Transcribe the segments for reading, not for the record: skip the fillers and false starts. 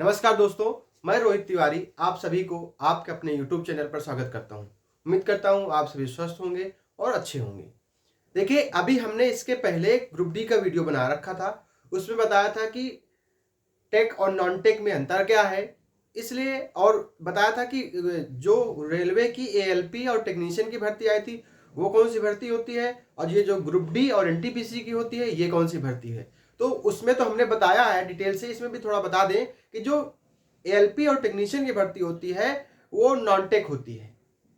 नमस्कार दोस्तों, मैं रोहित तिवारी आप सभी को आपके अपने YouTube चैनल पर स्वागत करता हूं। उम्मीद करता हूं आप सभी स्वस्थ होंगे और अच्छे होंगे। देखिए, अभी हमने इसके पहले ग्रुप डी का वीडियो बना रखा था। उसमें बताया था कि टेक और नॉन टेक में अंतर क्या है, इसलिए और बताया था कि जो रेलवे की ALP और टेक्नीशियन की भर्ती आई थी वो कौन सी भर्ती होती है, और ये जो ग्रुप डी और NTPC की होती है ये कौन सी भर्ती है। तो उसमें तो हमने बताया है डिटेल से, इसमें भी थोड़ा बता दें कि जो ALP और टेक्नीशियन की भर्ती होती है वो नॉन टेक होती है,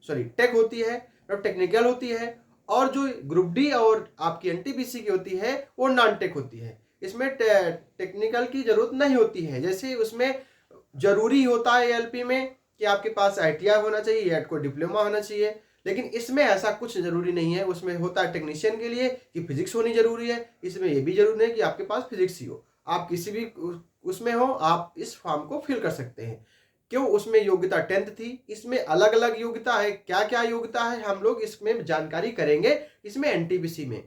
सॉरी टेक होती है और टेक्निकल होती है, और जो ग्रुप डी और आपकी NTPC की होती है वो नॉन टेक होती है। इसमें टेक्निकल की जरूरत नहीं होती है। जैसे उसमें जरूरी होता है ALP में कि आपके पास ITI होना चाहिए या कोई डिप्लोमा होना चाहिए, लेकिन इसमें ऐसा कुछ जरूरी नहीं है। उसमें होता है टेक्नीशियन के लिए कि फिजिक्स होनी जरूरी है, इसमें ये भी जरूरी नहीं है कि आपके पास फिजिक्स ही हो। आप किसी भी उसमें हो, आप इस फॉर्म को फिल कर सकते हैं। क्यों? उसमें योग्यता 10th थी, इसमें अलग अलग योग्यता है। क्या क्या योग्यता है हम लोग इसमें जानकारी करेंगे इसमें NTPC में।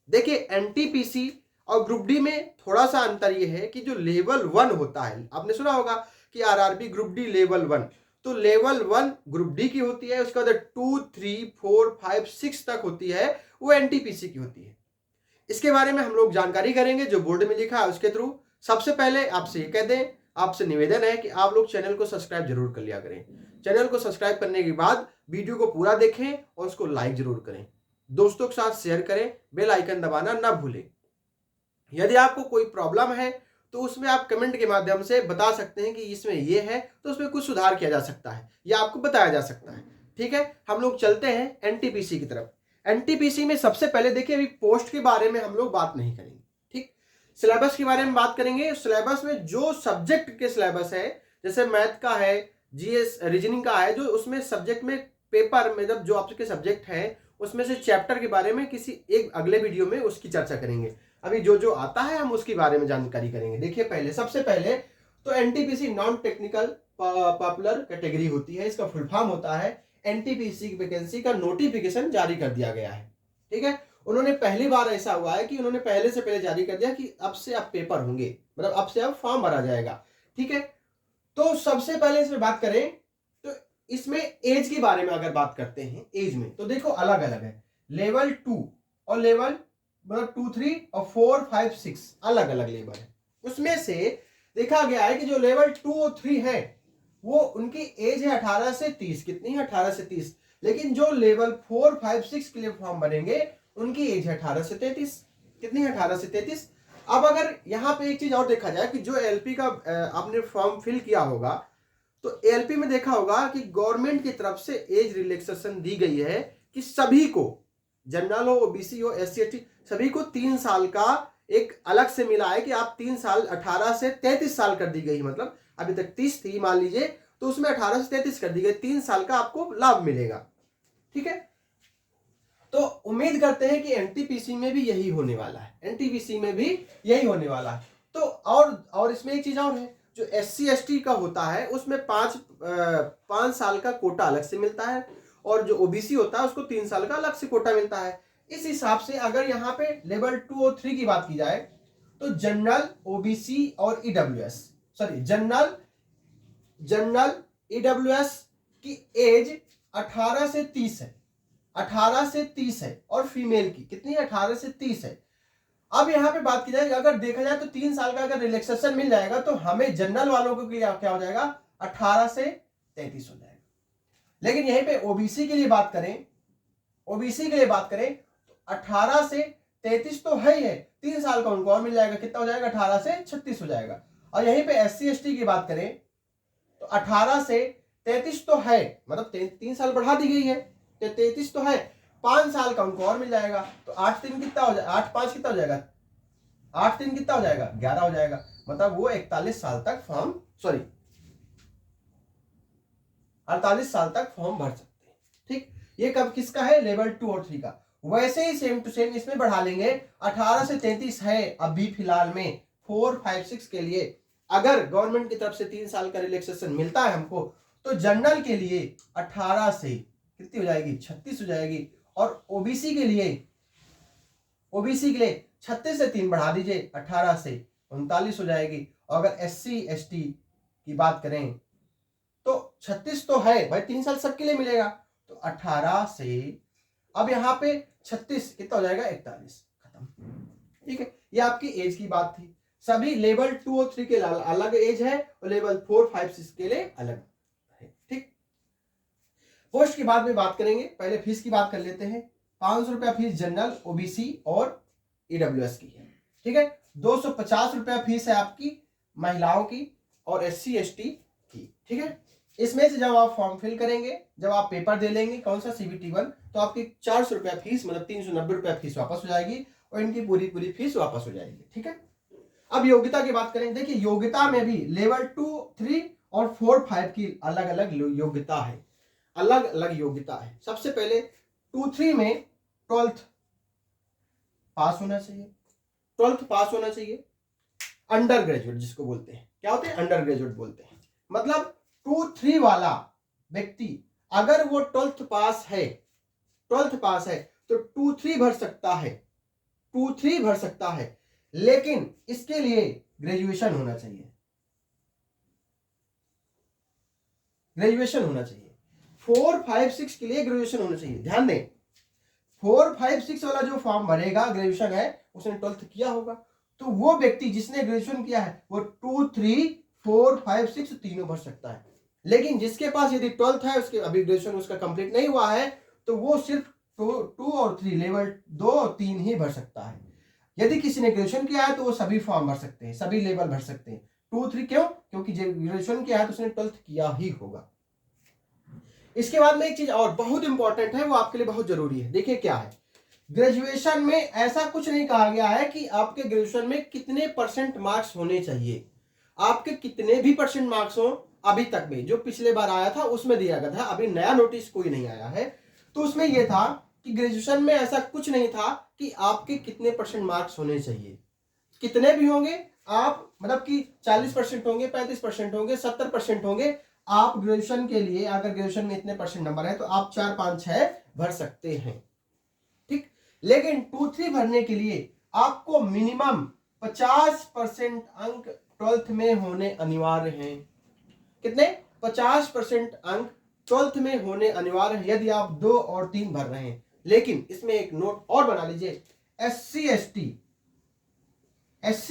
देखिए, NTPC और ग्रुप डी में थोड़ा सा अंतर ये है कि जो लेवल 1 होता है, आपने सुना होगा कि RRB ग्रुप डी लेवल 1, तो लेवल 1 ग्रुप डी की होती है। उसके बाद 2, 3, 4, 5, 6 तक होती है वो NTPC की होती है। इसके बारे में हम लोग जानकारी करेंगे जो बोर्ड में लिखा है उसके थ्रू। सबसे पहले आपसे ये कह दें, आपसे निवेदन है कि आप लोग चैनल को सब्सक्राइब जरूर कर लिया करें। चैनल को सब्सक्राइब करने के बाद वीडियो को पूरा देखें और उसको लाइक जरूर करें, दोस्तों के साथ शेयर करें, बेल आइकन दबाना ना भूलें। यदि आपको कोई प्रॉब्लम है तो उसमें आप कमेंट के माध्यम से बता सकते हैं कि इसमें ये है, तो उसमें कुछ सुधार किया जा सकता है या आपको बताया जा सकता है। ठीक है, हम लोग चलते हैं NTPC की तरफ। NTPC में सबसे पहले देखिए, अभी पोस्ट के बारे में हम लोग बात नहीं करेंगे, ठीक। सिलेबस के बारे में बात करेंगे। सिलेबस में जो सब्जेक्ट के सिलेबस है, जैसे मैथ का है, GS रीजनिंग का है, जो उसमें सब्जेक्ट में पेपर में जब जो आपके सब्जेक्ट है उसमें से चैप्टर के बारे में किसी एक अगले वीडियो में उसकी चर्चा करेंगे। अभी जो जो आता है हम उसके बारे में जानकारी करेंगे। देखिए, पहले सबसे पहले तो NTPC non technical popular category होती है। इसका फुल फॉर्म होता है NTPC की वैकेंसी का नोटिफिकेशन जारी कर दिया गया है। ठीक है, उन्होंने पहली बार ऐसा हुआ है कि उन्होंने पहले से पहले जारी कर दिया कि अब से अब पेपर होंगे, मतलब अब से अब फॉर्म भरा जाएगा। ठीक है, तो सबसे पहले इसमें बात करें तो इसमें एज के बारे में अगर बात करते हैं, एज में तो देखो अलग अलग है। लेवल 2 और लेवल मतलब 2, 3 और 4, 5, 6 अलग अलग लेवल है। उसमें से देखा गया है कि जो लेवल 2 और 3 है वो उनकी एज है 18 से 30। कितनी है? 18 से 30। लेकिन जो लेवल 4, 5, 6 के लिए फॉर्म भरेंगे उनकी एज है 18 से 33। कितनी है? 18 से 33। अब अगर यहाँ पे एक चीज और देखा जाए कि जो LP का आपने फॉर्म फिल किया होगा तो LP में देखा होगा कि गवर्नमेंट की तरफ से एज रिलैक्सेशन दी गई है कि सभी को, जनरल हो, OBC हो, SC ST, सभी को 3 साल का एक अलग से मिला है कि आप 3 साल 18 से 33 साल कर दी गई। मतलब अभी तक 30 थी मान लीजिए, तो उसमें 18 से 33 कर दी गई, 3 साल का आपको लाभ मिलेगा। ठीक है, तो उम्मीद करते हैं कि NTPC में भी यही होने वाला है। NTPC में भी यही होने वाला है। तो और इसमें एक चीज और है, जो SC ST का होता है उसमें 5 साल का कोटा अलग से मिलता है, और जो OBC होता है उसको 3 साल का अलग से कोटा मिलता है। इस हिसाब से अगर यहाँ पे लेवल 2 और 3 की बात की जाए तो जनरल, OBC और EWS, सॉरी जनरल EWS की एज 18 से 30 है। 18 से 30 है, और फीमेल की कितनी है? 18 से 30 है। अब यहाँ पे बात की जाए, अगर देखा जाए तो 3 साल का अगर रिलैक्सेशन मिल जाएगा तो हमें जनरल वालों को क्या हो जाएगा? 18 से 33 हो जाएगा। लेकिन यहीं पे OBC के लिए बात करें, OBC के लिए बात करें तो 18 से 33 तो है ही है, 3 साल का उनको और मिल जाएगा। कितना हो जाएगा? 18 से 36 हो जाएगा। और यहीं पे SC ST की बात करें तो 18 से 33 तो है, मतलब 3 साल बढ़ा दी गई है, 33 तो है, 5 साल का उनको और मिल जाएगा। तो 8 3 कितना हो जाएगा? 8 5 कितना हो जाएगा? 8 3 कितना हो जाएगा? 11 हो जाएगा। मतलब वो 41 साल तक फॉर्म, सॉरी 48 साल तक फॉर्म भर सकते हैं। ठीक, ये कब किसका है? लेवल 2 और 3 का। वैसे ही सेम टू सेम इसमें बढ़ा लेंगे। 18 से 33 है अभी फिलहाल में 4, 5, 6 के लिए। अगर गवर्नमेंट की तरफ से 3 साल का रिलैक्सेशन मिलता है हमको, तो जनरल के लिए 18 से कितनी हो जाएगी? 36 हो जाएगी। और OBC के लिए 36 से 3 बढ़ा दीजिए, 18 से 39 हो जाएगी। और अगर SC ST की बात करें तो 36 तो है भाई, 3 साल सबके लिए मिलेगा, तो 18 से अब यहाँ पे 36 कितना हो जाएगा 41, खत्म। ठीक है, ये आपकी एज की बात थी। सभी लेवल 2 और 3 के लिए अलग एज है और लेवल 4, 5, 6 के लिए अलग है। ठीक, पोस्ट की बाद में बात करेंगे, पहले फीस की बात कर लेते हैं। 500 रुपया फीस जनरल, ओबीसी और ईडब्ल्यूएस की है। ठीक है, 250 रुपया फीस है आपकी महिलाओं की और SC ST की। ठीक है, इसमें से जब आप फॉर्म फिल करेंगे, जब आप पेपर दे लेंगे कौन सा CBT 1, तो आपकी 400 रुपया फीस मतलब 390 रुपया फीस वापस हो जाएगी और इनकी पूरी फीस वापस हो जाएगी। ठीक है, अब योग्यता की बात करें, देखिए योग्यता में भी लेवल 2, 3 और 4, 5 की अलग अलग योग्यता है, अलग अलग योग्यता है। सबसे पहले 2, 3 में 12th पास होना चाहिए, 12th पास होना चाहिए। अंडर ग्रेजुएट जिसको बोलते हैं, क्या होते हैं, अंडर ग्रेजुएट बोलते हैं। मतलब 2, 3 वाला व्यक्ति अगर वो 12th पास है, 12th पास है तो 2, 3 भर सकता है, 2, 3 भर सकता है, लेकिन इसके लिए ग्रेजुएशन होना चाहिए, ग्रेजुएशन होना चाहिए। 4, 5, 6 के लिए ग्रेजुएशन होना चाहिए। ध्यान दें, 4, 5, 6 वाला जो फॉर्म भरेगा ग्रेजुएशन है, उसने 12th किया होगा, तो वो व्यक्ति जिसने ग्रेजुएशन किया है वो 2, 3, 4, 5, 6 तीनों भर सकता है। लेकिन जिसके पास यदि 12th है, उसके अभी ग्रेजुएशन उसका कंप्लीट नहीं हुआ है, तो वो सिर्फ 2 और 3 लेवल 2 और 3 ही भर सकता है। यदि किसी ने ग्रेजुएशन किया है तो वो सभी फॉर्म भर सकते हैं, सभी लेवल भर सकते हैं। 2, 3 क्यों? क्योंकि ग्रेजुएशन किया है तो उसने 12th किया ही होगा। इसके बाद में एक चीज और बहुत इंपॉर्टेंट है, वो आपके लिए बहुत जरूरी है। देखिए क्या है, ग्रेजुएशन में ऐसा कुछ नहीं कहा गया है कि आपके ग्रेजुएशन में कितने % मार्क्स होने चाहिए। आपके कितने भी % मार्क्स हो, अभी तक में जो पिछले बार आया था उसमें दिया गया था, अभी नया नोटिस कोई नहीं आया है, तो उसमें यह था कि ग्रेजुएशन में ऐसा कुछ नहीं था कि आपके कितने % मार्क्स होने चाहिए। कितने भी होंगे आप, मतलब कि 40% होंगे, 35% होंगे, 70% होंगे, आप ग्रेजुएशन के लिए अगर ग्रेजुएशन में इतने % नंबर है तो आप 4, 5, 6 भर सकते हैं। ठीक, लेकिन 2, 3 भरने के लिए आपको मिनिमम 50% अंक 12th में होने अनिवार्य हैं। कितने? 50% अंक 12th में होने अनिवार्य है, यदि आप 2 और 3 भर रहे हैं। लेकिन इसमें एक नोट और बना लीजिए, SC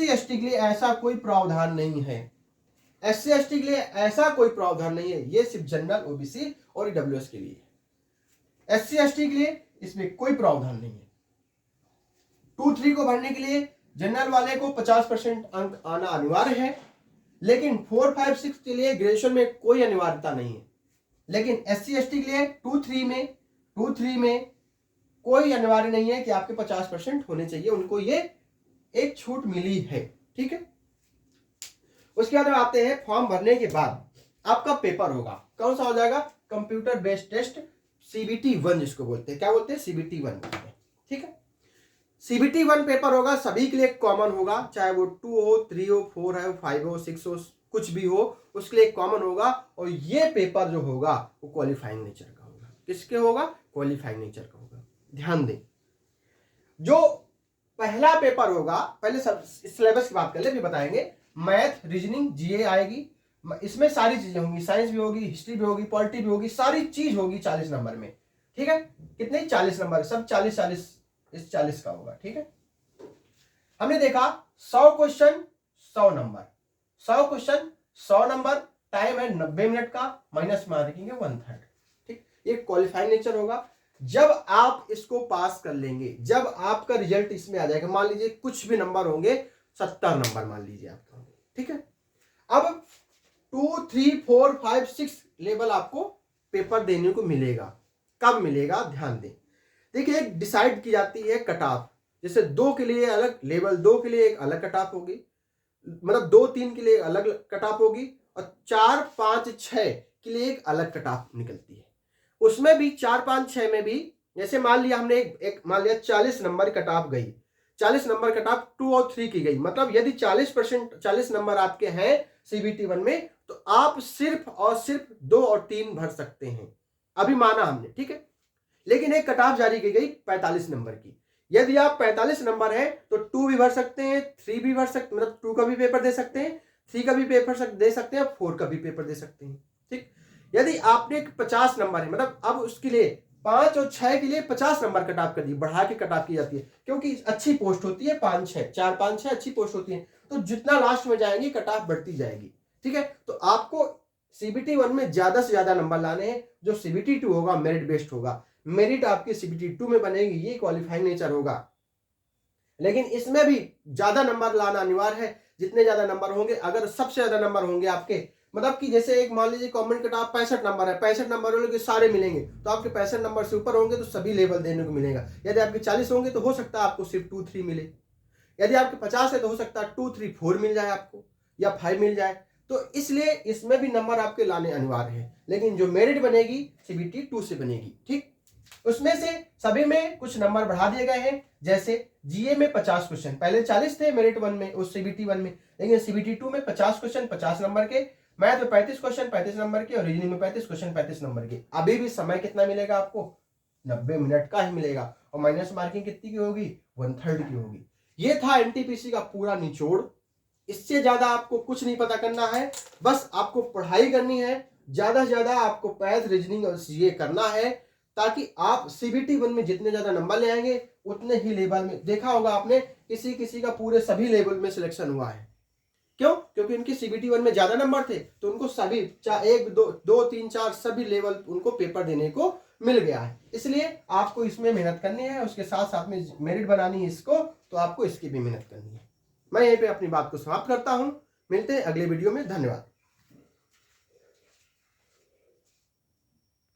ST के लिए ऐसा कोई प्रावधान नहीं है, SC ST के लिए ऐसा कोई प्रावधान नहीं है, ये सिर्फ जनरल, OBC और EWS के लिए। SC ST के लिए इसमें कोई प्रावधान नहीं है। 2, 3 को भरने के लिए जनरल वाले को 50% अंक आना अनिवार्य है, लेकिन 4, 5, 6 के लिए ग्रेजुएशन में कोई अनिवार्यता नहीं है। लेकिन SC ST के लिए 2, 3 में कोई अनिवार्य नहीं है कि आपके 50% होने चाहिए, उनको ये एक छूट मिली है। ठीक है, उसके बाद आते हैं फॉर्म भरने के बाद आपका पेपर होगा, कौन सा हो जाएगा, कंप्यूटर बेस्ड टेस्ट, CBT 1 जिसको बोलते हैं, क्या बोलते हैं, CBT 1 बोलते हैं। ठीक है, CBT 1 पेपर होगा, सभी के लिए कॉमन होगा, चाहे वो 2 हो, 3 हो, 4 है, 5 हो, 6 हो, कुछ भी हो, उसके लिए कॉमन होगा। और ये पेपर जो होगा वो क्वालिफाइंग नेचर का होगा। किसके होगा? क्वालिफाइंग नेचर का होगा। ध्यान दें, जो पहला पेपर होगा, पहले सब सिलेबस की बात कर ले, फिर बताएंगे। मैथ, रीजनिंग, GA आएगी, इसमें सारी चीजें होंगी, साइंस भी होगी, हिस्ट्री भी होगी, पॉलिटी भी होगी, सारी चीज होगी 40 नंबर में। ठीक है, कितने? 40 नंबर, सब 40 इस 40 का होगा। ठीक है, हमने देखा 100 question 100 number, 100 question 100 number, time है 90 मिनट का, माइनस मार्किंग है 1/3। ठीक, ये क्वालिफाइंग नेचर होगा। जब आप इसको पास कर लेंगे, जब आपका रिजल्ट इसमें आ जाएगा, मान लीजिए कुछ भी नंबर होंगे, 70 नंबर मान लीजिए आपका होंगे। ठीक है, अब 2, 3, 4, 5, 6 लेवल आपको पेपर देने को मिलेगा। कब मिलेगा? ध्यान दें, देखिए एक डिसाइड की जाती है कट ऑफ, जैसे 2 के लिए अलग, लेवल 2 के लिए एक अलग कट ऑफ होगी, मतलब 2, 3 के लिए अलग कट ऑफ होगी, और 4, 5, 6 के लिए एक अलग कट ऑफ निकलती है। उसमें भी 4, 5, 6 में भी, जैसे मान लिया हमने एक मान लिया 40 नंबर कट ऑफ गई, 40 नंबर कट ऑफ 2 और 3 की गई, मतलब यदि 40 नंबर आपके हैं CBT 1 में, तो आप सिर्फ और सिर्फ 2 और 3 भर सकते हैं, अभी माना हमने। ठीक है, लेकिन एक कट ऑफ जारी की गई 45 नंबर की, यदि आप 45 नंबर है तो 2 भी भर सकते हैं, 3 भी भर सकते, मतलब 2 का भी पेपर दे सकते हैं, 3 का भी पेपर दे सकते हैं, 4 का भी पेपर दे सकते हैं। ठीक, यदि आपने 50 नंबर है, मतलब अब उसके लिए 5 और 6 के लिए 50 नंबर कट ऑफ कर दी, बढ़ा के कट ऑफ की जाती है, क्योंकि अच्छी पोस्ट होती है 5 6 4 5 6 अच्छी पोस्ट होती है, तो जितना लास्ट में जाएंगी कट ऑफ बढ़ती जाएगी। ठीक है, तो आपको सीबीटी 1 में ज्यादा से ज्यादा नंबर लाने हैं। जो सीबीटी 2 होगा मेरिट बेस्ड होगा, मेरिट आपकी सीबीटी 2 में बनेगी, ये क्वालिफाइंग नेचर होगा, लेकिन इसमें भी ज्यादा नंबर लाना अनिवार्य है। जितने ज्यादा नंबर होंगे, अगर सबसे ज्यादा नंबर होंगे आपके, मतलब कि जैसे एक मान लीजिए कॉमन कट ऑफ 65 नंबर है, 65 नंबर वालों के सारे मिलेंगे, तो आपके 65 नंबर से ऊपर होंगे तो सभी लेवल देने को मिलेगा। यदि आपके 40 होंगे तो हो सकता है आपको सिर्फ 2 3 मिले, यदि आपके 50 है तो हो सकता है 2 3 4 मिल जाए आपको, या 5 मिल जाए। तो इसलिए इसमें भी नंबर आपके लाने अनिवार्य है, लेकिन जो मेरिट बनेगी सीबीटी 2 से बनेगी। ठीक, उसमें से सभी में कुछ नंबर बढ़ा दिए गए हैं। जैसे जीए में 50 क्वेश्चन, पहले 40 थे मेरिट 1 में, उस सीबीटी 1 में, लेकिन सीबीटी 2 में 50 क्वेश्चन 50 नंबर के, मैथ में 35 क्वेश्चन 35 नंबर के, और रीजनिंग में 35 क्वेश्चन 35 नंबर के। अभी भी समय कितना मिलेगा आपको? 90 मिनट का ही मिलेगा, और माइनस मार्किंग कितनी की होगी? 1/3 की होगी। ये था एनटीपीसी का पूरा निचोड़। इससे ज्यादा आपको कुछ नहीं पता करना है, बस आपको पढ़ाई करनी है, ज्यादा से ज्यादा आपको मैथ रीजनिंग और सीए करना है, ताकि आप सीबीटी 1 में जितने ज्यादा नंबर ले आएंगे उतने ही लेवल में, देखा होगा आपने किसी किसी का पूरे सभी लेवल में सिलेक्शन हुआ है। क्यों? क्योंकि उनकी सीबीटी 1 में ज्यादा नंबर थे, तो उनको सभी 1 2 3 4 सभी लेवल उनको पेपर देने को मिल गया है। इसलिए आपको इसमें मेहनत करनी है, उसके साथ साथ में मेरिट बनानी है इसको, तो आपको इसकी भी मेहनत करनी है। मैं यहीं पे अपनी बात को समाप्त करता हूं, मिलते हैं अगले वीडियो में। धन्यवाद।